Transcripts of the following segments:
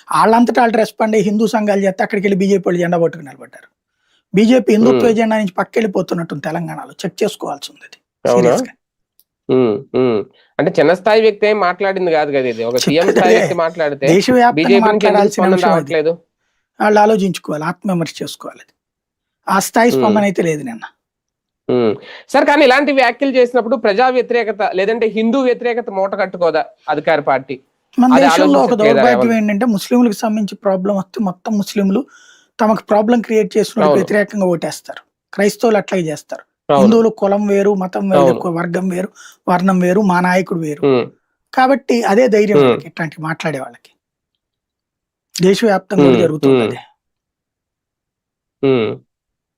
వాళ్ళంతటా వాళ్ళు రెస్పాండ్ అయ్యి హిందూ సంఘాలు చేస్తే అక్కడికి వెళ్ళి బీజేపీ వాళ్ళు జెండా పట్టుకుని నిలబడ్డారు. బీజేపీ హిందుత్వ ఎజెండా నుంచి పక్కెళ్ళిపోతున్నట్టు తెలంగాణలో చెక్ చేసుకోవాల్సి ఉంది సీరియస్ గా. అంటే చిన్న స్థాయి వ్యక్తి ఏం మాట్లాడింది కాదు కదా, ఇది ఒక సీఎం స్థాయి వ్యక్తి మాట్లాడితే దేశవ్యాప్తంగా మాట్లాడాల్సిన అంశం రావట్లేదు. వాళ్ళు ఆలోచించుకోవాలి, ఆత్మవిమర్శ చేసుకోవాలి. ఆ స్థాయి స్పందన అయితే లేదు నిన్న. సార్ కానీ ఇలాంటి వ్యాఖ్యలు చేసినప్పుడు ప్రజా వ్యతిరేకత లేదంటే హిందూ వ్యతిరేకత మూట కట్టుకోదా అధికార పార్టీ? మన దేశంలో ఒక దౌర్భాగ్యం ఏంటంటే ముస్లింలకు సంబంధించి ప్రాబ్లం వస్తే మొత్తం ముస్లింలు తమకు ప్రాబ్లం క్రియేట్ చేసిన వ్యతిరేకంగా ఓటేస్తారు. క్రైస్తవులు అట్లాగే చేస్తారు. హిందువులు కులం వేరు, మతం వేరు, వర్గం వేరు, వర్ణం వేరు, మా నాయకుడు వేరు. కాబట్టి అదే ధైర్యం ఇట్లాంటి మాట్లాడే వాళ్ళకి. దేశవ్యాప్తంగా జరుగుతుంది.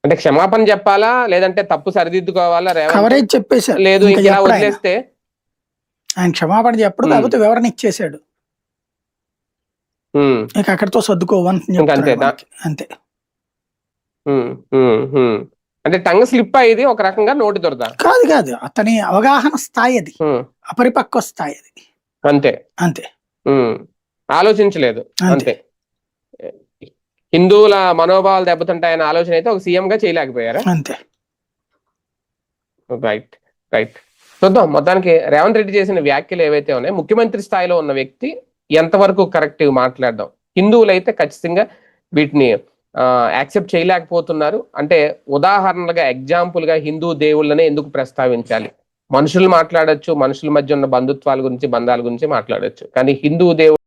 అంటే క్షమాపణ చెప్పాలా లేదంటే తప్పు సరిదిద్దుకోవాలా? కవరేజ్ చెప్పేశారు, లేదు ఇలా వదిలేస్తే ఆయన క్షమాపణ చెప్పడు, కాకపోతే వివరణ ఇచ్చేశాడు. ఇక అక్కడితో సర్దుకోవని అంతే. అంటే టంగ్ స్లిప్ అయ్యేది ఒక రకంగా నోటి దొరద కాదు, అతని అవగాహన స్థాయి అది, అపరిపక్వ స్థాయి అది. అంతే అంతే, ఆలోచించలేదు అంతే. హిందువుల మనోభావాలు దెబ్బతింటాయన్న ఆలోచన అయితే ఒక సీఎం గా చేయలేకపోయారా? అంతే. రైట్ చూద్దాం. మొత్తానికి రేవంత్ రెడ్డి చేసిన వ్యాఖ్యలు ఏవైతే ఉన్నాయో, ముఖ్యమంత్రి స్థాయిలో ఉన్న వ్యక్తి ఎంతవరకు కరెక్ట్ మాట్లాడడం, హిందువులు అయితే ఖచ్చితంగా వీటిని యాక్సెప్ట్ చేయలేకపోతున్నారు. అంటే ఉదాహరణలుగా ఎగ్జాంపుల్ గా హిందూ దేవుళ్ళనే ఎందుకు ప్రస్తావించాలి? మనుషులు మాట్లాడొచ్చు, మనుషుల మధ్య ఉన్న బంధుత్వాల గురించి బంధాల గురించి మాట్లాడొచ్చు, కానీ హిందూ దేవుడు